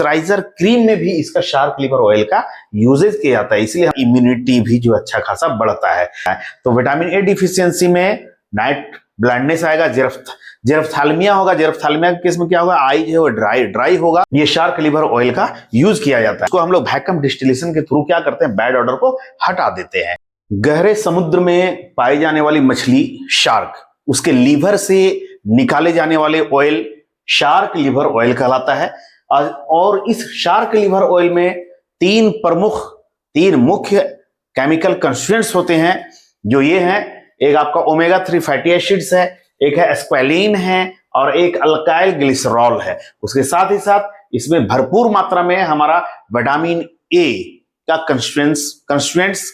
Moisturiser cream में भी इसका शार्क लिवर ऑयल का यूजेज किया जाता है, इसलिए इम्यूनिटी भी जो अच्छा खासा बढ़ता है। तो विटामिन ए डिफिशियंसी में नाइट ब्लाइंडनेस आएगा, जेरोफ्थाल्मिया होगा। जेरोफ्थाल्मिया के केस में क्या होगा, आई जो है वो ड्राई होगा। ये शार्क लिवर ऑयल का यूज किया जाता है। इसको हम लोग वैक्यूम डिस्टिलेशन के थ्रू क्या करते हैं, बैड ऑर्डर को हटा देते हैं। गहरे समुद्र में पाई जाने वाली मछली शार्क, उसके लीवर से निकाले जाने वाले ऑयल शार्क लिवर ऑयल कहलाता है। और इस शार्क लिवर ऑयल में तीन मुख्य केमिकल कंस्टिट्यूएंट्स होते हैं, जो ये हैं, एक आपका ओमेगा 3 फैटी एसिड्स है, एक है एस्क्वालिन है, और एक अल्काइल ग्लिसरॉल है। उसके साथ ही साथ इसमें भरपूर मात्रा में हमारा विटामिन ए का कंस्टिट्यूएंट्स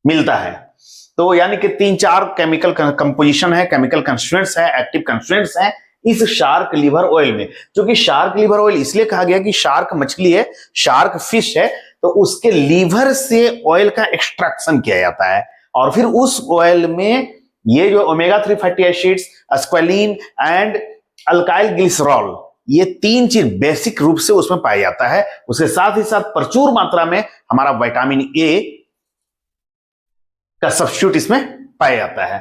मिलता है। तो यानी कि 3-4 केमिकल कंपोजिशन है, केमिकल कंस्टिट्यूएंट्स है, एक्टिव कंस्टिट्यूएंट्स है इस शार्क लिवर ऑयल में। क्योंकि शार्क लिवर ऑयल इसलिए कहा गया कि शार्क मछली है, शार्क फिश है, तो उसके लीवर से ऑयल का एक्सट्रैक्शन किया जाता है, और फिर उस ऑयल में ये जो omega 3 fatty acids, squalene and alkyl glycerol, ये 3 चीज बेसिक रूप से उसमें पाया जाता है। उसके साथ ही साथ प्रचुर मात्रा में हमारा विटामिन ए का सब्स्टिट्यूट इसमें पाया जाता है।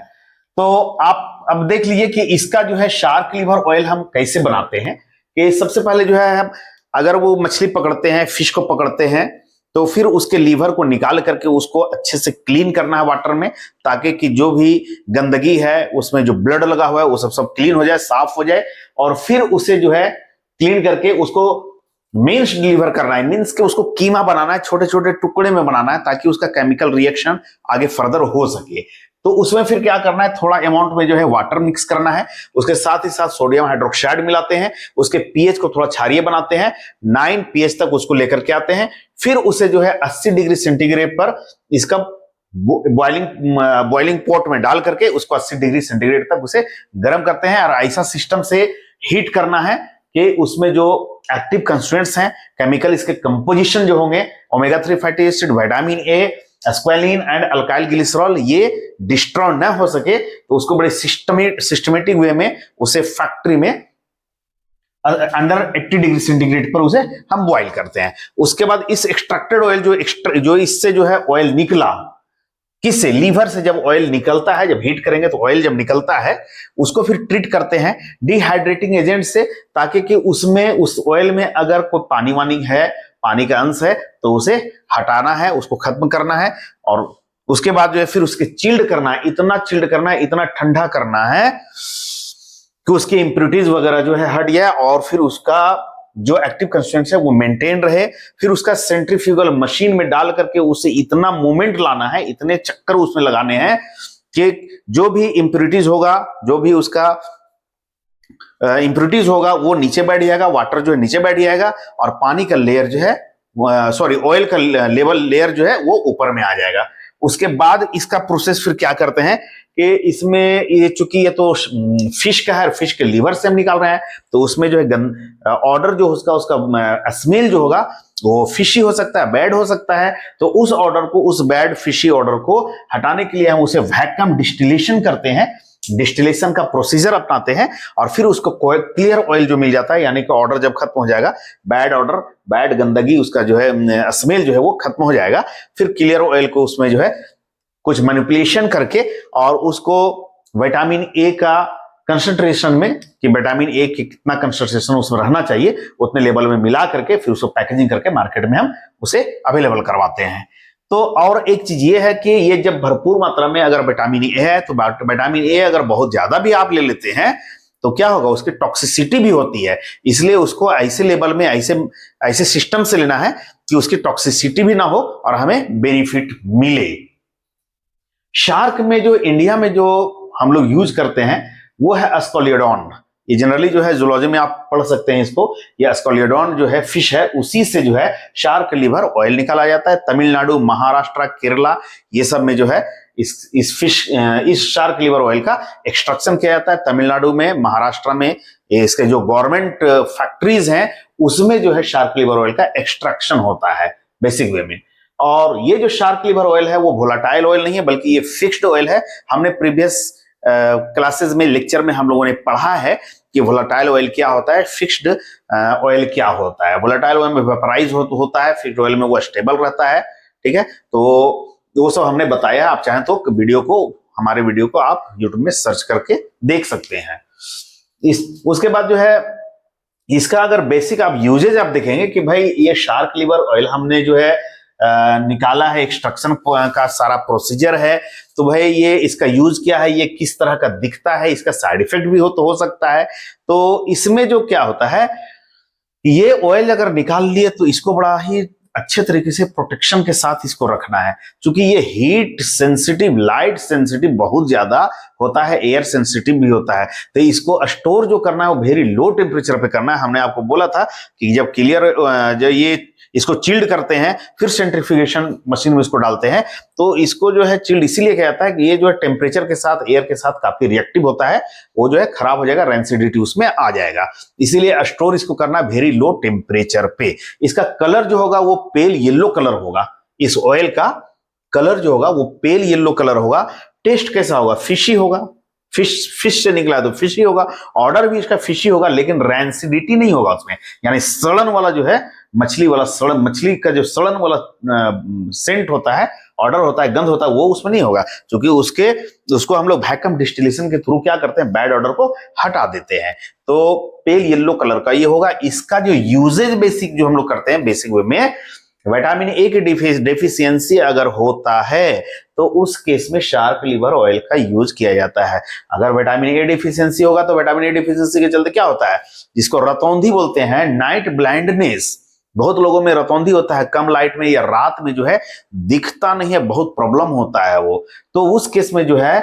तो आप अब देख लीजिए कि इसका जो है शार्क लिवर ऑयल हम कैसे बनाते हैं। कि सबसे पहले जो है हम अगर वो मछली पकड़ते हैं, फिश को पकड़ते हैं, तो फिर उसके लीवर को निकाल करके उसको अच्छे से क्लीन करना है वाटर में, ताकि कि जो भी गंदगी है उसमें जो ब्लड लगा हुआ है वो सब क्लीन हो जाए, साफ हो जाए। और फिर उसे जो है क्लीन करके उसको मीन्स डिलीवर करना है, मीन्स के उसको कीमा बनाना है, छोटे छोटे टुकड़े में बनाना है, ताकि उसका केमिकल रिएक्शन आगे फर्दर हो सके। तो उसमें फिर क्या करना है, थोड़ा अमाउंट में जो है वाटर मिक्स करना है, उसके साथ ही साथ सोडियम हाइड्रोक्साइड मिलाते हैं, उसके पीएच को थोड़ा क्षारीय बनाते हैं, 9 पीएच तक उसको लेकर के आते हैं। फिर उसे जो है 80 डिग्री सेंटीग्रेड पर इसका बॉइलिंग पॉट में डाल करके उसको 80 डिग्री सेंटीग्रेड तक उसे गर्म करते हैं। और ऐसा सिस्टम से हीट करना है कि उसमें जो एक्टिव कंस्टिट्यूएंट्स हैं, केमिकल इसके कंपोजिशन जो होंगे, omega 3 fatty acid, vitamin A, squalene and alkyl glycerol, ये डिस्ट्रॉय न हो सके, तो उसको बड़े सिस्टमेटिक वे में उसे फैक्ट्री में अंडर 80 डिग्री सेंटीग्रेड पर उसे हम बॉइल करते हैं। उसके बाद इस एक्सट्रैक्टेड ऑयल जो इससे जो है ऑयल निकला, किससे, लीवर से जब ऑयल निकलता है, जब हीट करेंगे तो ऑयल जब निकलता है, उसको फिर ट्रीट करते हैं डिहाइड्रेटिंग एजेंट से, ताकि कि उसमें उस ऑयल में अगर कोई पानी वानी है, पानी का अंश है, तो उसे हटाना है, उसको खत्म करना है। और उसके बाद जो है फिर उसके चिल्ड करना है, इतना चिल्ड करना है, इतना ठंडा करना है कि उसकी इंप्योरिटीज वगैरह जो है हट जाए, और फिर उसका जो एक्टिव कंस्टिट्यूएंट्स है वो मेंटेन रहे। फिर उसका सेंट्रीफ्यूगल मशीन में डाल करके उसे इतना मूवमेंट लाना है, इतने चक्कर उसमें लगाने हैं कि जो भी इंप्योरिटीज होगा, जो भी उसका इंप्योरिटीज होगा वो नीचे बैठ जाएगा, वाटर जो है नीचे बैठ जाएगा, और पानी का लेयर जो है, ऑयल का लेयर जो है वो ऊपर में आ जाएगा। उसके बाद इसका प्रोसेस फिर क्या करते हैं कि इसमें ये चूंकि ये तो फिश का है, फिश के लीवर से हम निकाल रहे हैं, तो उसमें जो है ऑर्डर जो उसका स्मेल जो होगा वो फिशी हो सकता है, बैड हो सकता है। तो उस ऑर्डर को, उस बैड फिशी ऑर्डर को हटाने के लिए हम उसे वैक्यूम डिस्टिलेशन करते हैं, डिस्टिलेशन का प्रोसीजर अपनाते हैं, और फिर उसको क्लियर ऑयल जो मिल जाता है, यानी कि ऑर्डर जब खत्म हो जाएगा, बैड गंदगी, उसका जो है स्मेल जो है वो खत्म हो जाएगा, फिर क्लियर ऑयल को उसमें जो है कुछ मैनिपुलेशन करके और उसको विटामिन ए का कंसंट्रेशन में, कि विटामिन ए की कितना कंसंट्रेशन उसमें रहना चाहिए, उतने लेवल में मिला करके फिर उसको पैकेजिंग करके मार्केट में हम उसे अवेलेबल करवाते हैं। तो और एक चीज ये है कि ये जब भरपूर मात्रा में अगर विटामिन ए है, तो विटामिन ए अगर बहुत ज्यादा भी आप ले लेते हैं तो क्या होगा, उसकी टॉक्सिसिटी भी होती है। इसलिए उसको ऐसे लेवल में, ऐसे सिस्टम से लेना है कि उसकी टॉक्सिसिटी भी ना हो और हमें बेनिफिट मिले। शार्क में जो इंडिया में जो हम लोग यूज करते हैं वो है एस्कोलियोडॉन। ये जनरली जो है जूलॉजी में आप पढ़ सकते हैं इसको। ये एस्कोलियोडॉन जो है फिश है, उसी से जो है शार्क लिवर ऑयल निकाला जाता है। तमिलनाडु, महाराष्ट्र, केरला, ये सब में जो है इस शार्क लिवर ऑयल का एक्सट्रैक्शन किया जाता है। तमिलनाडु में, महाराष्ट्र में इसके जो गवर्नमेंट फैक्ट्रीज हैं उसमें जो है शार्क लिवर ऑयल का एक्सट्रैक्शन होता है बेसिक वे में। और ये जो शार्क लिवर ऑयल है वो वोलाटाइल ऑयल नहीं है, बल्कि ये फिक्स्ड ऑयल है। हमने प्रीवियस क्लासेस में, लेक्चर में हम लोगों ने पढ़ा है कि वोलेटाइल ऑयल क्या होता है, फिक्स्ड ऑयल क्या होता है। वोलेटाइल ऑयल में वेपराइज होता है, फिक्स्ड ऑयल में वो स्टेबल रहता है। ठीक है, तो वो सब हमने बताया। आप चाहें तो हमारे वीडियो को आप यूट्यूब में सर्च करके देख सकते हैं। उसके बाद जो है इसका अगर बेसिक आप यूजेज आप देखेंगे कि भाई ये शार्क लिवर ऑयल हमने जो है निकाला है, एक्सट्रैक्शन का सारा प्रोसीजर है। तो भाई ये इसका यूज क्या है, ये किस तरह का दिखता है, इसका साइड इफेक्ट भी हो सकता है। तो इसमें जो क्या होता है, ये ऑयल अगर निकाल लिए तो इसको बड़ा ही अच्छे तरीके से प्रोटेक्शन के साथ इसको रखना है, क्योंकि ये हीट सेंसिटिव, लाइट सेंसिटिव बहुत ज्यादा होता है, एयर सेंसिटिव भी होता है। तो इसको स्टोर जो करना है वो वेरी लो टेम्परेचर पे करना है। हमने आपको बोला था कि जब जो ये इसको चिल्ड करते हैं, फिर सेंट्रीफ्यूगेशन मशीन में इसको डालते हैं, तो इसको जो है चिल्ड इसीलिए किया जाता है कि ये जो है टेम्परेचर के साथ, एयर के साथ काफी रिएक्टिव होता है, वो जो है खराब हो जाएगा, रेंसिडिटी उसमें आ जाएगा। इसीलिए स्टोर इसको करना वेरी लो टेम्परेचर पे। इसका कलर जो होगा वो पेल येलो कलर होगा। इस ऑयल का कलर जो होगा वो पेल येलो कलर होगा। टेस्ट कैसा होगा, फिशी होगा, फिश से निकला तो फिशी होगा। ऑर्डर भी इसका फिशी होगा, लेकिन रैंसिडिटी नहीं होगा उसमें, यानी सड़न वाला जो है मछली का जो सड़न वाला सेंट होता है, ऑर्डर होता है, गंध होता है, वो उसमें नहीं होगा, क्योंकि उसको हम लोग वैक्यूम डिस्टिलेशन के थ्रू क्या करते हैं, बैड ऑर्डर को हटा देते हैं। तो पेल येलो कलर का ये होगा। इसका जो यूजेज बेसिक जो हम लोग करते हैं बेसिक वे में, विटामिन ए की डेफिशिएंसी अगर होता है तो उस केस में शार्क लिवर ऑयल का यूज किया जाता है। अगर विटामिन ए डेफिशिएंसी होगा तो विटामिन ए डेफिशिएंसी के चलते क्या होता है, जिसको रतौंधी बोलते हैं, नाइट ब्लाइंडनेस। बहुत लोगों में रतौंधी होता है, कम लाइट में या रात में जो है दिखता नहीं है, बहुत प्रॉब्लम होता है वो। तो उस केस में जो है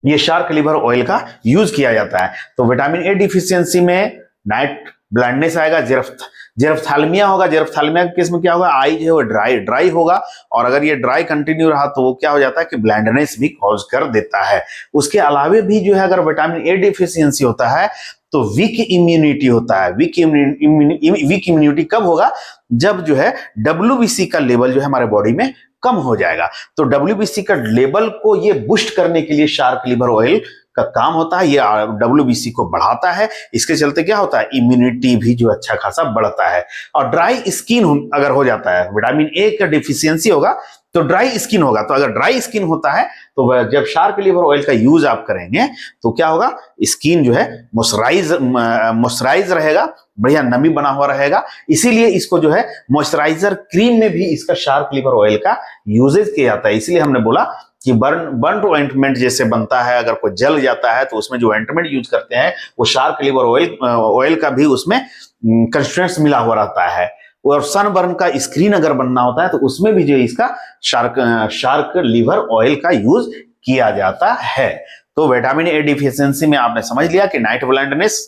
ये शार्क लिवर ऑयल का यूज किया जाता है। तो विटामिन ए डिफिशियंसी में नाइट ब्लाइंडनेस आएगा, जेरोफ्थैल्मिया होगा। जेरोफ्थैल्मिया के केस में क्या होगा, आई जो है वो ड्राई होगा, और अगर ये ड्राई कंटिन्यू रहा तो वो क्या हो जाता है कि ब्लाइंडनेस भी कॉज कर देता है। उसके अलावे भी जो है अगर विटामिन ए डिफिशियंसी होता है तो वीक इम्यूनिटी होता है। वीक इम्यूनिटी कब होगा, जब जो है WBC का लेवल जो है हमारे बॉडी में कम हो जाएगा। तो WBC का लेवल को ये बूस्ट करने के लिए शार्क लिवर ऑयल का काम होता है, ये WBC को बढ़ाता है। इसके चलते क्या होता है, इम्यूनिटी भी जो अच्छा खासा बढ़ता है। और ड्राई स्किन अगर हो जाता है, विटामिन ए का डिफिशियंसी होगा तो ड्राई स्किन होगा। तो अगर ड्राई स्किन होता है तो जब शार्क लिवर ऑयल का यूज आप करेंगे तो क्या होगा, स्किन जो है मॉइस्चराइज रहेगा, बढ़िया नमी बना हुआ रहेगा। इसीलिए इसको जो है मॉइस्चराइजर क्रीम में भी इसका शार्क लिवर ऑयल का यूजेज किया जाता है। इसलिए हमने बोला कि बर्न टू ऑइंटमेंट जैसे बनता है, अगर कोई जल जाता है तो उसमें जो ऑइंटमेंट यूज करते हैं वो शार्क लिवर ऑयल का भी उसमें कंस्टिट्यूएंट्स मिला हुआ रहता है। और सनबर्न का स्क्रीन अगर बनना होता है तो उसमें भी जो इसका शार्क लिवर ऑयल का यूज किया जाता है। तो विटामिन ए डिफिशियंसी में आपने समझ लिया कि नाइट ब्लाइंडनेस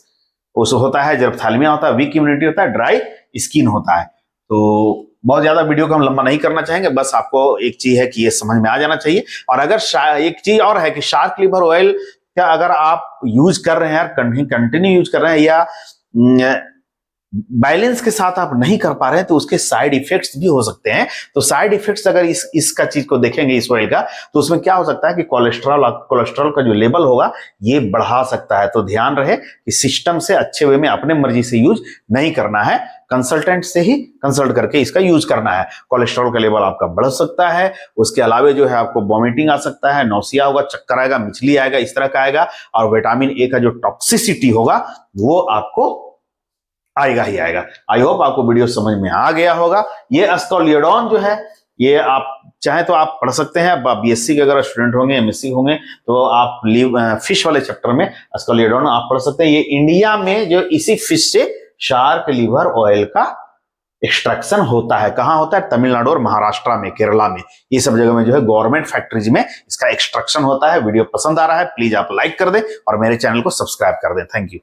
उस होता है, जेरोफ्थैल्मिया होता है, वीक इम्यूनिटी होता है, ड्राई स्किन होता है। तो बहुत ज्यादा वीडियो को हम लंबा नहीं करना चाहेंगे, बस आपको एक चीज है कि ये समझ में आ जाना चाहिए। और अगर एक चीज और है कि शार्क लिवर ऑयल क्या अगर आप यूज कर रहे हैं, कंटिन्यू यूज कर रहे हैं, या बैलेंस के साथ आप नहीं कर पा रहे हैं, तो उसके साइड इफेक्ट्स भी हो सकते हैं। तो साइड इफेक्ट्स अगर इसका चीज को देखेंगे, इस ऑयल का, तो उसमें क्या हो सकता है कि कोलेस्ट्रॉल का जो लेवल होगा ये बढ़ा सकता है। तो ध्यान रहे कि सिस्टम से अच्छे वे में अपने मर्जी से यूज नहीं करना है, कंसल्टेंट से ही कंसल्ट करके इसका यूज करना है। कोलेस्ट्रॉल का लेवल आपका बढ़ सकता है, उसके अलावे जो है आपको वॉमिटिंग आ सकता है, नौसिया होगा, चक्कर आएगा, मिचली आएगा, इस तरह का आएगा। और विटामिन ए का जो टॉक्सिसिटी होगा वो आपको आएगा ही आएगा। आई होप आपको वीडियो समझ में आ गया होगा। ये एस्कोलियोडॉन जो है, ये आप चाहे तो आप पढ़ सकते हैं। आप BSc के अगर स्टूडेंट होंगे, MSc होंगे, तो आप फिश वाले चैप्टर में एस्कोलियोडॉन आप पढ़ सकते हैं। ये इंडिया में जो इसी फिश से शार्क लिवर ऑयल का एक्सट्रैक्शन होता है। कहां होता है, तमिलनाडु और महाराष्ट्र में, केरला में, ये सब जगह में जो है गवर्नमेंट फैक्ट्रीज में इसका एक्सट्रैक्शन होता है। वीडियो पसंद आ रहा है प्लीज आप लाइक कर दें और मेरे चैनल को सब्सक्राइब कर दें। Thank you.